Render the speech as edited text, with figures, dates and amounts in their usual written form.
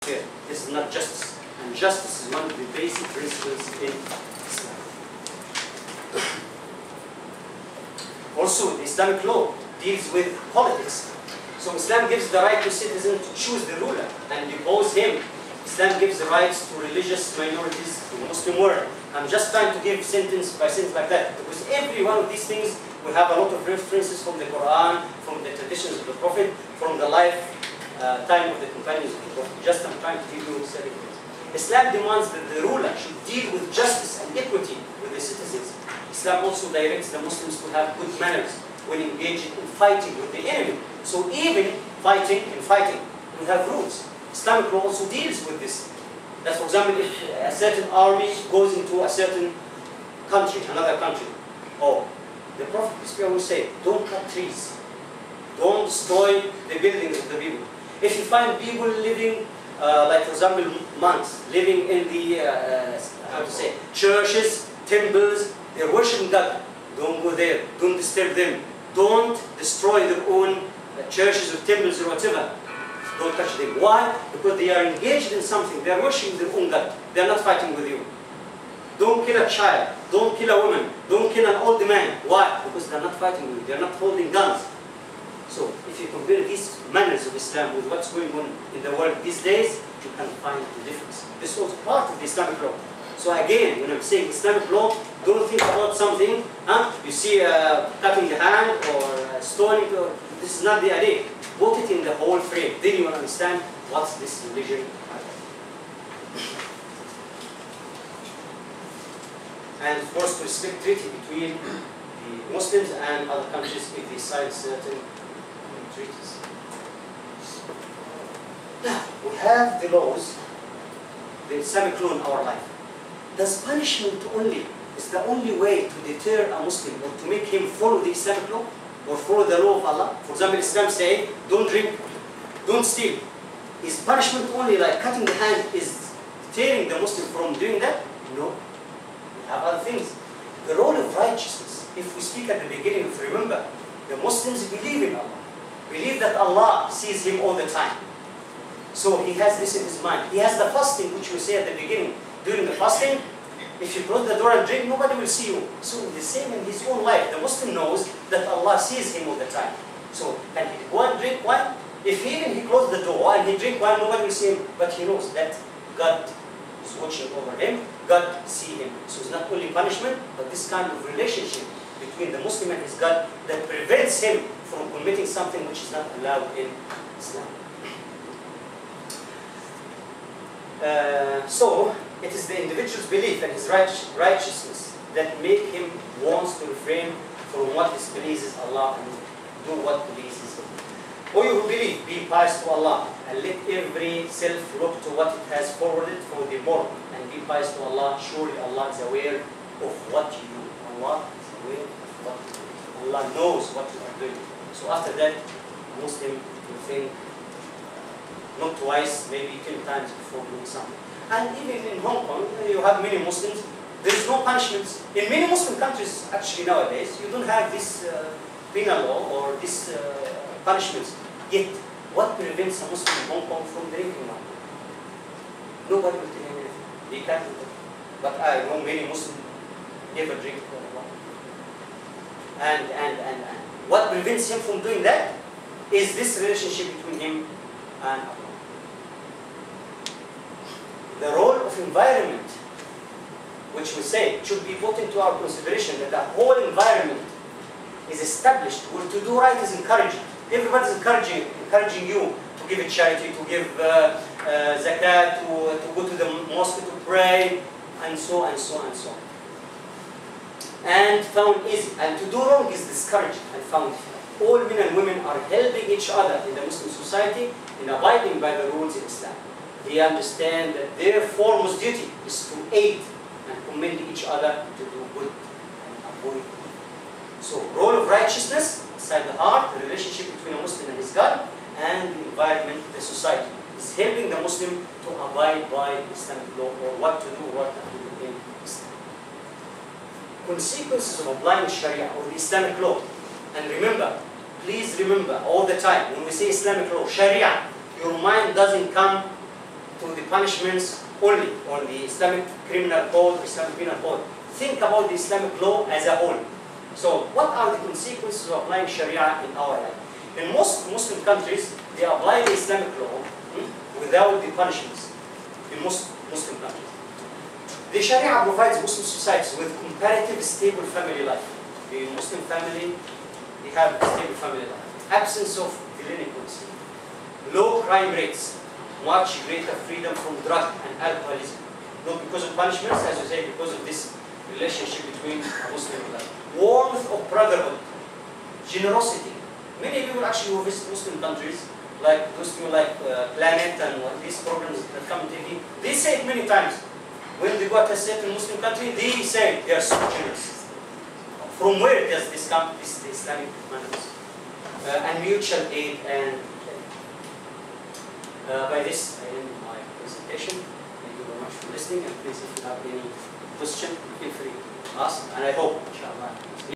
fair. This is not justice. And justice is one of the basic principles in Islam. Also, the Islamic law deals with politics. So Islam gives the right to citizens to choose the ruler and depose him. Islam gives the rights to religious minorities in the Muslim world. I'm just trying to give sentence by sentence like that, because every one of these things, we have a lot of references from the Quran, from the traditions of the Prophet, from the time of the companions of the Prophet. Just I'm trying to give you certain things. Islam demands that the ruler should deal with justice and equity with the citizens. Islam also directs the Muslims to have good manners when engaging in fighting with the enemy. So even fighting, we have rules. Islamic law also deals with this. That, for example, if a certain army goes into a certain country, another country, the Prophet will say, don't cut trees, don't destroy the buildings of the people. If you find people living, like for example, monks, living in the, churches, temples, they're worshiping God, don't go there, don't disturb them, don't destroy their own churches or temples or whatever. Don't touch them. Why? Because they are engaged in something. They are worshiping their own God. They are not fighting with you. Don't kill a child. Don't kill a woman. Don't kill an old man. Why? Because they are not fighting with you. They are not holding guns. So if you compare these manners of Islam with what's going on in the world these days, you can find the difference. This was part of the Islamic law. So again, when I'm saying Islamic law, don't think about something. You see cutting the hand or stoning. This is not the idea. Put it in the whole frame. Then you will understand what's this religion about. And of course, to respect treaty between the Muslims and other countries if they sign certain treaties. Now, we have the laws, the Islamic law in our life. Does punishment is the only way to deter a Muslim or to make him follow the Islamic law? Or follow the law of Allah? For example, Islam say, don't drink, don't steal. Is punishment only like cutting the hand is deterring the Muslim from doing that? No. We have other things. The role of righteousness, if we speak at the beginning, if you remember, the Muslims believe in Allah. Believe that Allah sees him all the time. So he has this in his mind. He has the fasting, which we say at the beginning. During the fasting, if you close the door and drink, nobody will see you. So the same in his own life. The Muslim knows that Allah sees him all the time. So can he go and drink wine? If even he closed the door and he drink wine, nobody will see him. But he knows that God is watching over him. God sees him. So it's not only punishment, but this kind of relationship between the Muslim and his God that prevents him from committing something which is not allowed in Islam. So it is the individual's belief and his righteousness that make him want to refrain from what displeases Allah and do what pleases him. O you who believe, be pious to Allah, and let every self look to what it has forwarded for the more, and be pious to Allah. Surely Allah is aware of what you do. Allah is aware of what you do. Allah knows what you are doing. So after that, a Muslim will think not twice, maybe 10 times before doing something. And even in Hong Kong, you have many Muslims, there is no punishments. In many Muslim countries, actually nowadays, you don't have this penal law or this punishments. Yet, what prevents a Muslim in Hong Kong from drinking wine? Nobody will tell him anything. They can't do that. But I know many Muslims never drink wine. And what prevents him from doing that is this relationship between him and Allah. The role of environment, which we say should be put into our consideration, that the whole environment is established where to do right is encouraging. Everybody is encouraging you to give a charity, to give zakat, to go to the mosque to pray, and so on and so on and so on. And found easy. And to do wrong is discouraged and found difficult. All men and women are helping each other in the Muslim society in abiding by the rules of Islam. They understand that their foremost duty is to aid and commend each other to do good and avoid evil. So, role of righteousness inside the heart, the relationship between a Muslim and his God, and the environment, the society, is helping the Muslim to abide by Islamic law, or what to do, what not to do in Islam. Consequences of applying Shariah or the Islamic law. And remember, please remember all the time, when we say Islamic law, Shariah, your mind doesn't come to punishments only, or the Islamic criminal code, Islamic penal code. Think about the Islamic law as a whole. So what are the consequences of applying Sharia in our life? In most Muslim countries, they apply the Islamic law without the punishments. In most Muslim countries. The Sharia provides Muslim societies with comparative stable family life. The Muslim family, they have a stable family life. Absence of delinquency. Low crime rates. Much greater freedom from drug and alcoholism. Not because of punishments, as you say, because of this relationship between a Muslim and life. Warmth of brotherhood. Generosity. Many people actually who visit Muslim countries, like those people like Planet and these programs that come on TV, they say it many times. When they go to a certain Muslim country, they say they are so generous. From where does this come, this Islamic manners? And mutual aid. And by this, I end my presentation. Thank you very much for listening. And please, if you have any question, feel free to ask. And I hope, inshallah,